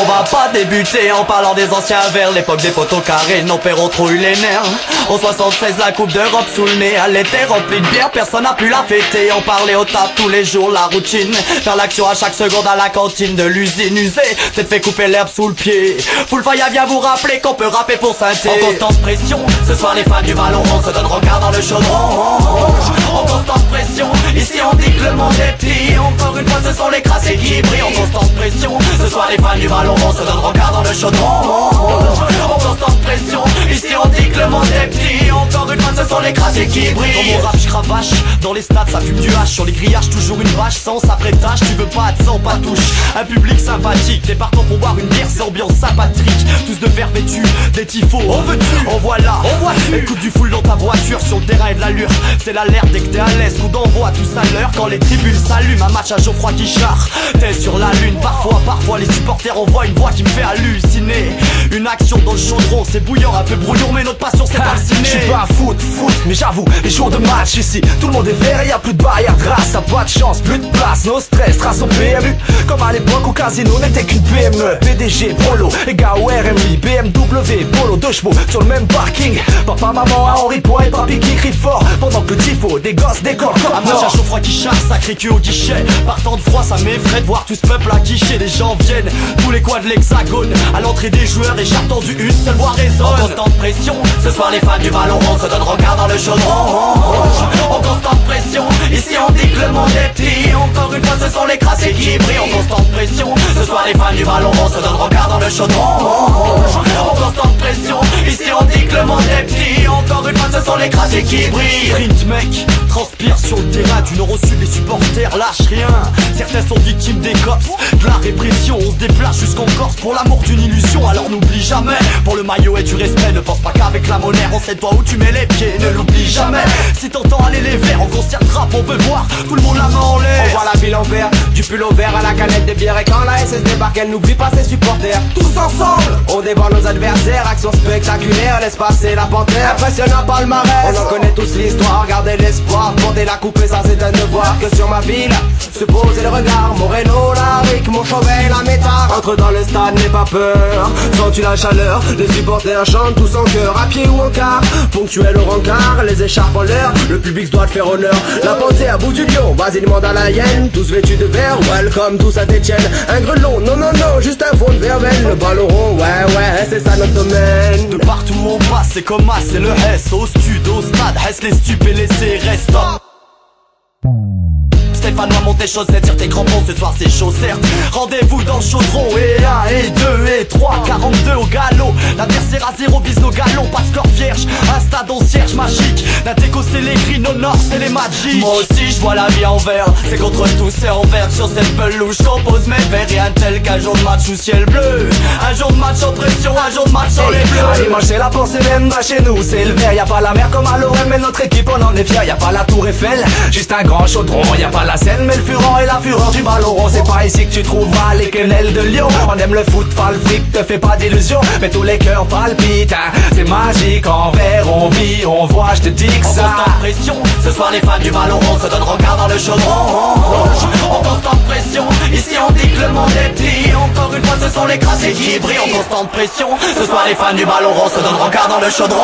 On va pas débuter en parlant des anciens vers l'époque des poteaux carrés. Nos pères ont trop eu les nerfs. En 76 la coupe d'Europe sous le nez, elle était remplie de bière, personne n'a pu la fêter. On parlait au taf tous les jours, la routine, faire l'action à chaque seconde à la cantine de l'usine usée, c'est fait couper l'herbe sous le pied. Full Fire vient vous rappeler qu'on peut rapper pour synthé. En constante pression, ce soir les fans du ballon rond se donnent regard dans le chaudron. En constante pression, ici on dit que le monde est petit. Encore une fois ce sont les crassés qui brillent. En constante pression, ce soir les fans du ballon rond se donnent regard dans le chaudron. En constante pression, ici on dit que le monde est petit. Encore une fois ce sont les crassés qui brillent. Dans mon rap je cravache, dans les stades ça fume du hache. Sur les grillages toujours une vache sans apprêtage. Tu veux pas de sang, pas de touche. Un public sympathique, t'es partant pour boire une bière, c'est ambiance sympathique. Tous de verre vêtus, des tifos, on veut tu, on voit là, on voit tu. Écoute du full dans ta voiture, sur le terrain et de l'allure. C'est l'alerte dès que t'es à l'aise, coup d'envoi tous à l'heure. Quand les tribunes s'allument, un match à Geoffroy Guichard. T'es sur la lune, parfois les supporters envoient une voix qui me fait halluciner. Une action dans le chaudron, c'est bouillant, un peu brouillon, mais notre passion c'est pas le ciné. J'suis pas foot, mais j'avoue, les jours de match ici, tout le monde est vert et y'a plus de barrière de race. T'as pas de chance, plus de place, no stress, trace au PMU. Comme à l'époque au casino, n'était qu'une PME. PDG, Polo, les gars au RMI, BMW, Polo, deux chevaux sur le même parking. Papa, maman, à Henri Point et papy qui crie fort pendant que le tifo, des gosses décorent comme un match à Geoffroy Guichard, sacré cul au guichet. Partant de froid, ça m'effraie de voir tout ce peuple à guichet. Les gens viennent, tous les coins de l'hexagone. À l'entrée des joueurs et j'ai entendu une seule voix résonne. En constante pression, ce soir les fans du ballon rond se donnent regard dans le chaudron. En constante pression, ici on dit que le monde est petit. Encore une fois ce sont les crassés qui brillent. En constante pression, ce soir les fans du ballon rond se donnent regard dans le chaudron. En constante pression, ici on dit que le monde est petit. Encore une fois ce sont les crassés qui brillent. Sprint mec, transpire sur le terrain du nord au sud, les supporters lâchent rien. Certains sont victimes des cops, de la répression. On se déplace jusqu'en Corse pour l'amour d'une illusion. Alors n'oublie jamais, pour le maillot et du respect, ne pense pas qu'avec la monnaie on sait toi où tu mets les pieds. Ne l'oublie jamais, si t'entends aller les verts en concert de rap on peut voir tout le monde la main en l'air. On voit la ville en vert, du pull au vert à la canette de bière. Et quand la SS débarque elle n'oublie pas ses supporters. Tous ensemble, on dévore nos adversaires. Action spectaculaire, laisse passer la panthère. Impressionnant palmarès, on en connaît tous l'histoire. Gardez l'espoir, porter la coupe et ça c'est un devoir. Que sur ma ville, se poser le regard. Moreno, Laric, mon Chauvet, la métard. Entre dans le stade, n'aie pas peur. Sens-tu la chaleur, les supporters chantent tous en chœur. À pied ou en car, ponctuel au rencard. Les écharpes en l'air, le public doit te faire honneur. La panthère, bout du lion, vas-y demande à la hyène. Tous vêtus de vert, welcome tous à Saint-Étienne. Un grelon, non non non, juste un fond de verveine. Le ballon rond, ouais, c'est ça notre domaine. De partout où on passe, c'est comme as, c'est le S. Au stud, au stade, Hess les stupes et les CRS. Stéphanois monte tes chaussettes, tire tes crampons, ce soir c'est chaud certes. Rendez-vous dans le chaudron, et 1, et 2, et 3, 42 au galop. L'adversaire à 0 vise nos galons, pas de score vierge. Un stade en cierge magique, la déco c'est les gris, nos nord c'est les magiques. Moi aussi je vois la vie en vert, c'est contre tous et en vert. Sur cette pelouse j'compose mes vers, rien de tel qu'un jour de match sous ciel bleu. Un jour de match en pression, un jour de match sur les bleus. À dimanche c'est la pensée même, bah chez nous c'est le vert. Y'a pas la mer comme à l'OM, mais notre équipe on en est fier. Y'a pas la tour Eiffel, juste un grand chaudron. Y'a pas la scène mais le furent et la fureur du ballon rond. C'est pas ici que tu trouveras les quenelles de Lyon. On aime le foot, pas le fric, te fais pas d'illusions. Mais tous les cœurs palpitent, hein. C'est magique, en vert on vit, on voit, je te dis que ça. En constante pression, ce soir les fans du ballon rond se donnent regard dans le chaudron. En constante pression, ici on dit que le monde est petit. Encore une fois ce sont les crassés qui brillent. En constante pression, ce soir les fans du ballon rond se donnent regard dans le chaudron.